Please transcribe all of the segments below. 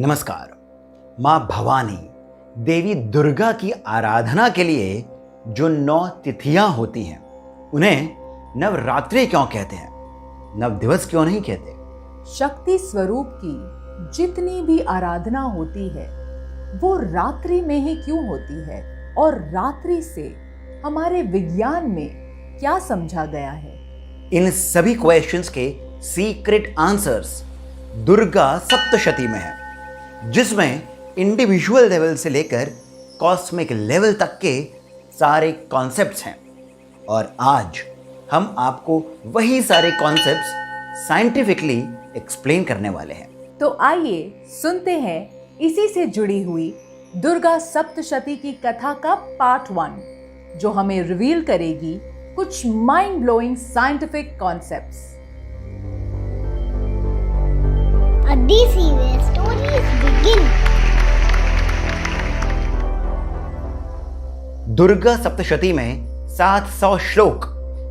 नमस्कार। माँ भवानी देवी दुर्गा की आराधना के लिए जो 9 तिथियां होती हैं उन्हें नवरात्रि क्यों कहते हैं, नव दिवस क्यों नहीं कहते? शक्ति स्वरूप की जितनी भी आराधना होती है वो रात्रि में ही क्यों होती है और रात्रि से हमारे विज्ञान में क्या समझा गया है? इन सभी क्वेश्चंस के सीक्रेट आंसर्स दुर्गा सप्तशती में है, जिसमें इंडिविजुअल लेवल से लेकर कॉस्मिक लेवल तक के सारे कॉन्सेप्ट्स हैं। और आज हम आपको वही सारे कॉन्सेप्ट्स साइंटिफिकली एक्सप्लेन करने वाले हैं। तो आइए सुनते हैं इसी से जुड़ी हुई दुर्गा सप्तशती की कथा का पार्ट 1, जो हमें रिवील करेगी कुछ mind blowing scientific concepts. DC where stories begin. Durga Saptashati में 700 श्लोक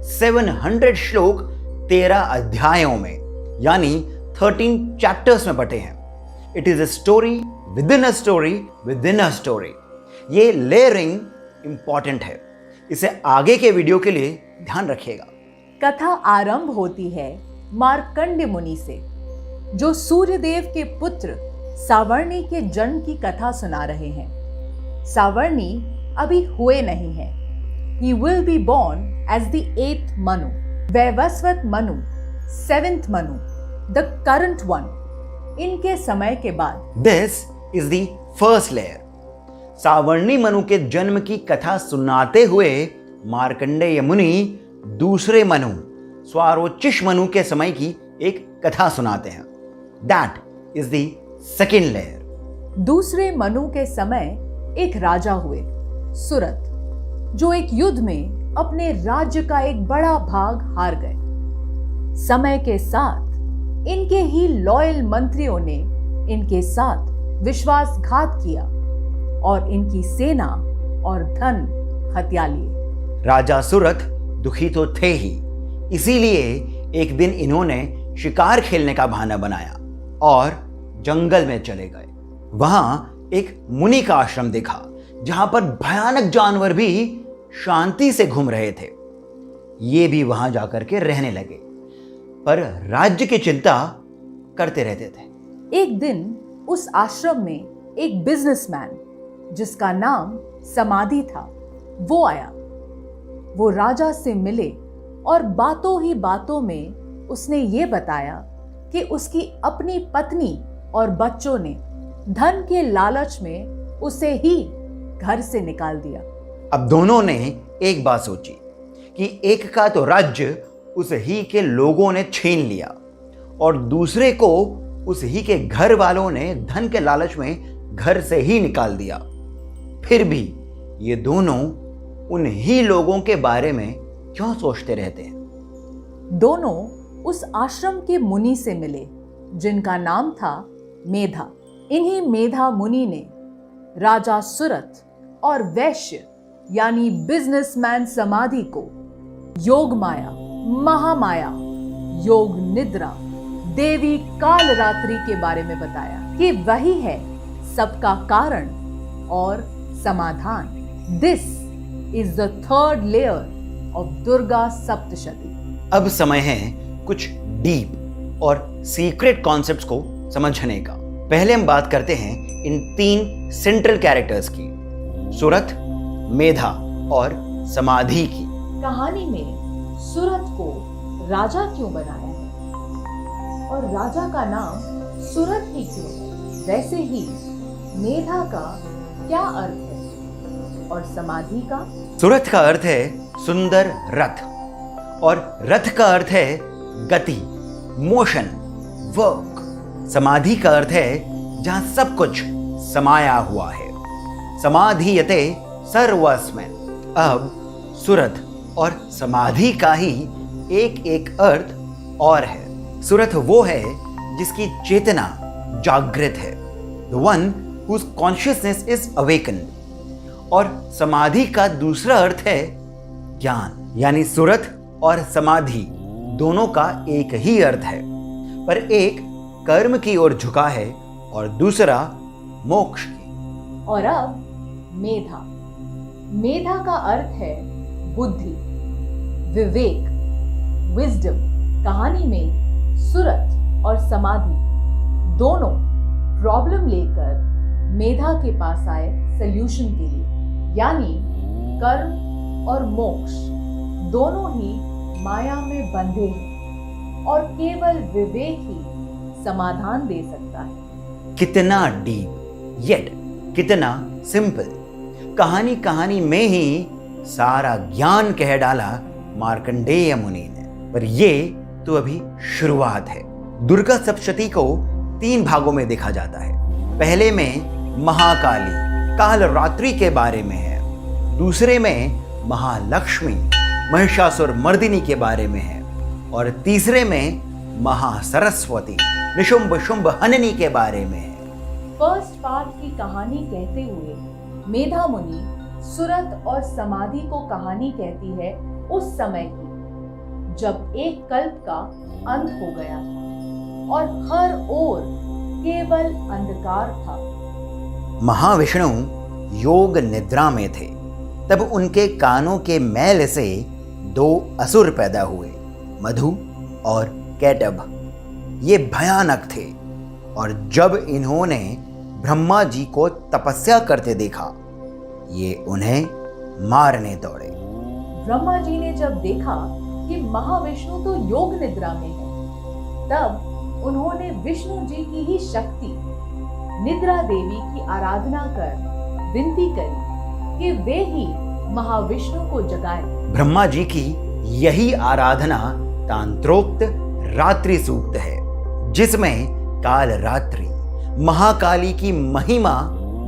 700 श्लोक 13 अध्यायों में यानी 13 चैप्टर्स में बटे हैं। It is a story with in a story with in a story. ये लेयरिंग इंपॉर्टेंट है, इसे आगे के वीडियो के लिए ध्यान रखिएगा। कथा आरंभ होती है मार्कंडेय मुनि से, जो सूर्यदेव के पुत्र सावर्णी के जन्म की कथा सुना रहे हैं। सावर्णी अभी हुए नहीं हैं। He will be born as the 8th Manu, Vaivasvata Manu, 7th Manu, the current one, इनके समय के बाद। This is the first layer. Savarni Manu के जन्म की कथा सुनाते हुए मार्कंडेय मुनि दूसरे मनु स्वारोचिष मनु के समय की एक कथा सुनाते हैं। That is the second layer. दूसरे मनु के समय एक राजा हुए, सुरथ, जो एक युद्ध में अपने राज्य का एक बड़ा भाग हार गए। समय के साथ इनके ही लॉयल मंत्रियों ने इनके साथ विश्वासघात किया और इनकी सेना और धन हत्या लिए। राजा सुरथ दुखी तो थे ही, इसीलिए एक दिन इन्होंने शिकार खेलने का बहाना बनाया और जंगल में चले गए। वहां एक मुनि का आश्रम देखा, जहां पर भयानक जानवर भी शांति से घूम रहे थे। ये भी वहां जाकर के रहने लगे, पर राज्य की चिंता करते रहते थे। एक दिन उस आश्रम में एक बिजनेसमैन, जिसका नाम समाधि था, वो आया। वो राजा से मिले और बातों ही बातों में उसने ये बताया कि उसकी अपनी पत्नी और बच्चों ने धन के लालच में उसे ही घर से निकाल दिया। अब दोनों ने एक बात सोची कि एक का तो राज्य उस ही के लोगों ने छीन लिया और दूसरे को उस ही के घर वालों ने धन के लालच में घर से ही निकाल दिया। फिर भी ये दोनों उन ही लोगों के बारे में क्यों सोचते रहते हैं? दोनों उस आश्रम के मुनि से मिले, जिनका नाम था मेधा। इन्हीं मेधा मुनि ने राजा सुरथ और वैश्य यानी बिजनेसमैन समाधि को योग माया, महामाया, योग निद्रा, देवी कालरात्रि के बारे में बताया कि वही है सबका कारण और समाधान। This is the third layer of Durga Saptashati. अब समय है कुछ डीप और सीक्रेट कॉन्सेप्ट्स को समझने का। पहले हम बात करते हैं इन 3 सेंट्रल कैरेक्टर्स की, सुरथ, मेधा और समाधि की। कहानी में सुरथ को राजा क्यों बनाया है और राजा का नाम सुरथ ही क्यों है? वैसे ही मेधा का क्या अर्थ है और समाधि का? सुरथ का अर्थ है सुंदर रथ और रथ का अर्थ है गति, मोशन, वर्क। समाधि का अर्थ है जहां सब कुछ समाया हुआ है। समाधीयते सर्वस्मिन्। अब सुरथ और समाधि का ही एक एक अर्थ और है। सुरथ वो है जिसकी चेतना जागृत है, the one whose consciousness is awakened। और समाधि का दूसरा अर्थ है ज्ञान, यानी सुरथ और समाधि दोनों का एक ही अर्थ है, पर एक कर्म की ओर झुका है और दूसरा मोक्ष की। और अब मेधा। मेधा का अर्थ है बुद्धि, विवेक, विजडम। कहानी में सुरथ और समाधि दोनों प्रॉब्लम लेकर मेधा के पास आए सल्यूशन के लिए, यानी कर्म और मोक्ष दोनों ही माया में बंधे हैं और केवल विवेक ही समाधान दे सकता है। कितना डीप येट कितना सिंपल। कहानी में ही सारा ज्ञान कह डाला मार्कंडेय मुनि ने। पर ये तो अभी शुरुआत है। दुर्गा सप्तशती को 3 भागों में देखा जाता है। पहले में महाकाली कालरात्रि के बारे में है, दूसरे में महालक्ष्मी महिषासुर मर्दिनी के बारे में है, और तीसरे में महासरस्वती निशुंभ शुंभ हननी के बारे में है। फर्स्ट पार्ट की कहानी कहते हुए मेधा मुनि सुरत और समाधि को कहानी कहती है उस समय की जब एक कल्प का अंत हो गया था और हर ओर केवल अंधकार था। महाविष्णु योग निद्रा में थे। तब उनके कानों के मैल से 2 असुर पैदा हुए, मधु और कैटभ। ये भयानक थे और जब इन्होंने ब्रह्मा जी को तपस्या करते देखा, ये उन्हें मारने दौड़े। ब्रह्मा जी ने जब देखा कि महाविष्णु तो योग निद्रा में है, तब उन्होंने विष्णु जी की ही शक्ति निद्रा देवी की आराधना कर विनती करी कि वे ही महाविष्णु को जगाएं। ब्रह्मा जी की यही आराधना तांत्रोक्त रात्रि सूक्त है, जिसमें काल रात्रि महाकाली की महिमा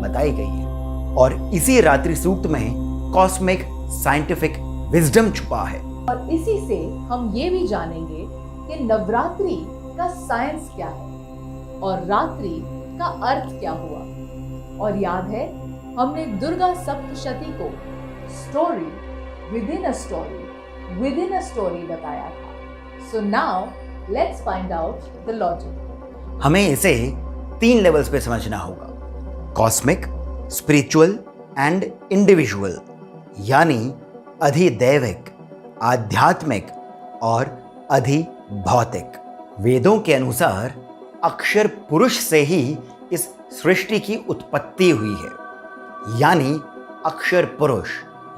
बताई गई है। और इसी रात्रि सूक्त में कॉस्मिक साइंटिफिक विजडम छुपा है। और इसी से हम ये भी जानेंगे कि नवरात्रि का साइंस क्या है और रात्रि का अर्थ क्या हुआ। और याद है, हमने दुर्गा सप्तशती को story with in a story बताया था। So now let's find out the logic. हमें इसे 3 लेवल्स पे समझना होगा, कॉस्मिक, स्पिरिचुअल एंड इंडिविजुअल, यानी अधिदैविक, आध्यात्मिक और अधिभौतिक। वेदों के अनुसार अक्षर पुरुष से ही इस सृष्टि की उत्पत्ति हुई है, यानी अक्षर पुरुष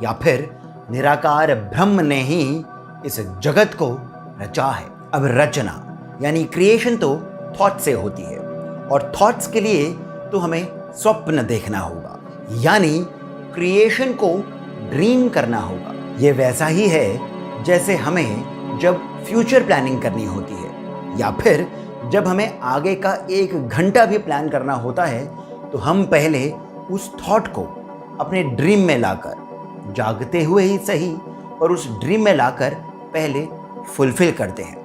या फिर निराकार ब्रह्म ने ही इस जगत को रचा है। अब रचना यानी क्रिएशन तो थॉट से होती है, और थॉट्स के लिए तो हमें स्वप्न देखना होगा, यानी क्रिएशन को ड्रीम करना होगा। ये वैसा ही है जैसे हमें जब फ्यूचर प्लानिंग करनी होती है, या फिर जब हमें आगे का 1 घंटा भी प्लान करना होता है, तो हम पहले उस थॉट को अपने ड्रीम में लाकर, जागते हुए ही सही, और उस ड्रीम में लाकर पहले फुलफिल करते हैं,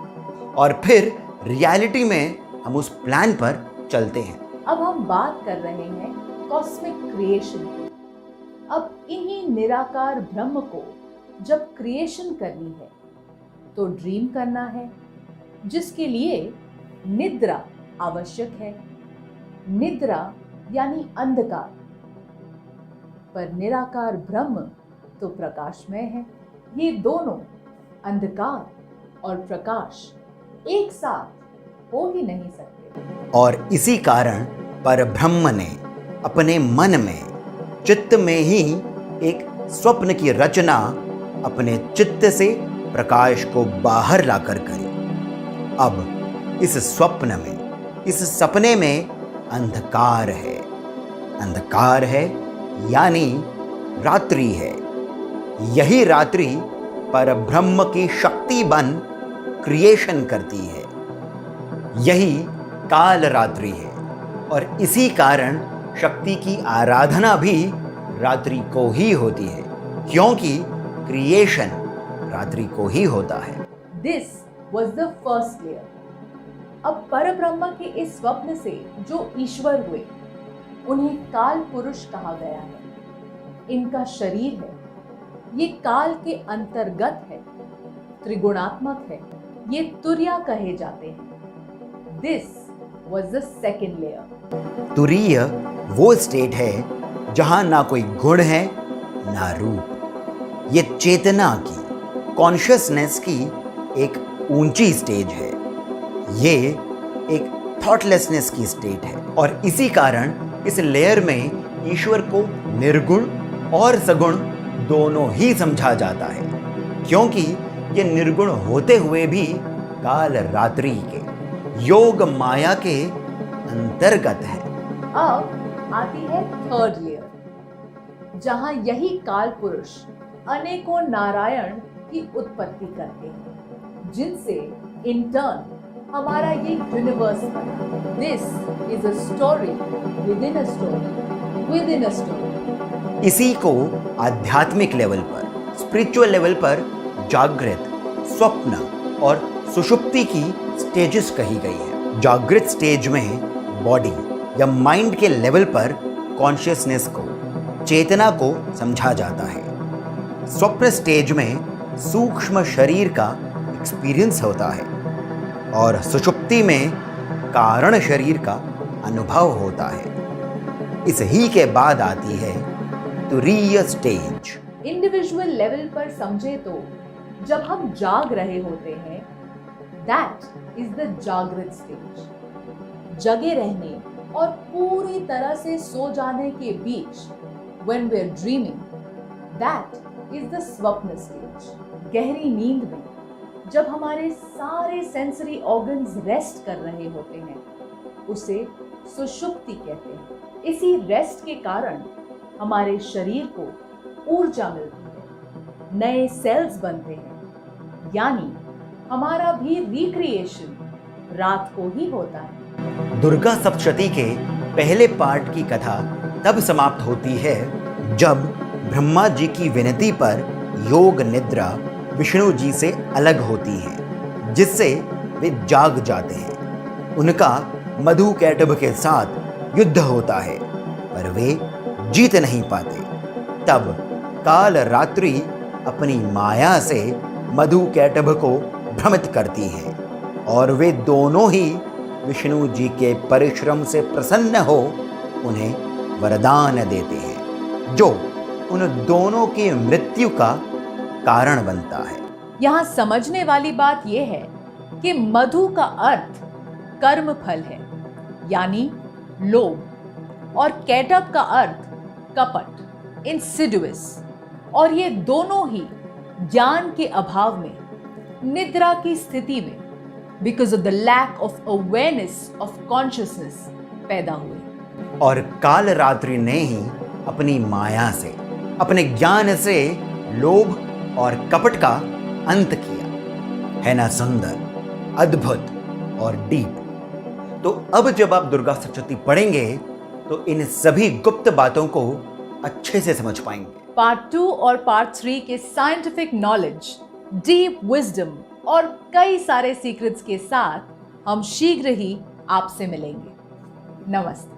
और फिर रियलिटी में हम उस प्लान पर चलते हैं। अब हम बात कर रहे हैं कॉस्मिक क्रिएशन की। अब इन्हीं निराकार ब्रह्म को जब क्रिएशन करनी है तो ड्रीम करना है, जिसके लिए निद्रा आवश्यक है। निद्रा यानी अंधकार, पर निराकार ब्रह्म तो प्रकाशमय है। ये दोनों अंधकार और प्रकाश एक साथ हो ही नहीं सकते। और इसी कारण परब्रह्म ने अपने मन में, चित्त में ही एक स्वप्न की रचना अपने चित्त से प्रकाश को बाहर लाकर करी। अब इस स्वप्न में, इस सपने में अंधकार है। अंधकार है यानी रात्रि है। यही रात्रि परब्रह्म की शक्ति बन क्रिएशन करती है। यही काल रात्रि है, और इसी कारण शक्ति की आराधना भी रात्रि को ही होती है, क्योंकि क्रिएशन रात्रि को ही होता है। This was the first layer. अब परब्रह्म के इस स्वप्न से जो ईश्वर हुए, उन्हें काल पुरुष कहा गया है। इनका शरीर है, ये काल के अंतर्गत है, त्रिगुणात्मक है, ये तुर्या कहे जाते हैं। This was the second layer. तुरीय वो स्टेट है जहां ना कोई गुण है ना रूप। ये चेतना की, कॉन्शियसनेस की एक ऊंची स्टेज है। ये एक थॉटलेसनेस की स्टेट है और इसी कारण इस लेयर में ईश्वर को निर्गुण और सगुण दोनों ही समझा जाता है, क्योंकि ये निर्गुण होते हुए भी काल रात्रि के, योग माया के अंतर्गत है। अब आती है थर्ड लेयर, जहां यही काल पुरुष अनेकों नारायण की उत्पत्ति करते हैं, जिनसे इन टर्न हमारा ये यूनिवर्स बना। This is a story with in a story with in a story. इसी को आध्यात्मिक लेवल पर, स्पिरिचुअल लेवल पर जागृत, स्वप्न और सुषुप्ति की स्टेजेस कही गई है। जागृत स्टेज में बॉडी या माइंड के लेवल पर कॉन्शियसनेस को, चेतना को समझा जाता है। स्वप्न स्टेज में सूक्ष्म शरीर का एक्सपीरियंस होता है और सुषुप्ति में कारण शरीर का अनुभव होता है। इस ही के बाद आती है तुरीय स्टेज। इंडिविजुअल लेवल पर समझे तो जब हम जाग रहे होते हैं, दैट इज द जागृत स्टेज। जगे रहने और पूरी तरह से सो जाने के बीच, when we are dreaming, that is the स्वप्न स्टेज। गहरी नींद में जब हमारे सारे सेंसरी ऑर्गन्स रेस्ट कर रहे होते हैं, उसे सुषुप्ति कहते हैं। इसी रेस्ट के कारण हमारे शरीर को ऊर्जा मिलती है, नए सेल्स बनते हैं, यानी हमारा भी रिक्रिएशन रात को ही होता है। दुर्गा सप्तशती के पहले पार्ट की कथा तब समाप्त होती है जब ब्रह्मा जी की विनती पर योग निद्रा विष्णु जी से अलग होती है, जिससे वे जाग जाते हैं। उनका मधु कैटभ के साथ युद्ध होता है, पर वे जीत नहीं पाते। तब काल रात्रि अपनी माया से मधु कैटभ को भ्रमित करती है और वे दोनों ही विष्णु जी के परिश्रम से प्रसन्न हो उन्हें वरदान देते हैं, जो उन दोनों की मृत्यु का कारण बनता है। यहाँ समझने वाली बात यह है कि मधु का अर्थ कर्म फल है, यानी लोभ, और कैटभ का अर्थ कपट, इंसिडियस, और ये दोनों ही ज्ञान के अभाव में, निद्रा की स्थिति में, because of the lack of awareness of consciousness पैदा हुए। और काल रात्रि ने ही अपनी माया से, अपने ज्ञान से लोभ और कपट का अंत किया। है ना सुंदर, अद्भुत और डीप। तो अब जब आप दुर्गा सप्तशती पढ़ेंगे तो इन सभी गुप्त बातों को अच्छे से समझ पाएंगे। पार्ट 2 और पार्ट 3 के साइंटिफिक नॉलेज, डीप विजडम और कई सारे सीक्रेट्स के साथ हम शीघ्र ही आपसे मिलेंगे। नमस्ते।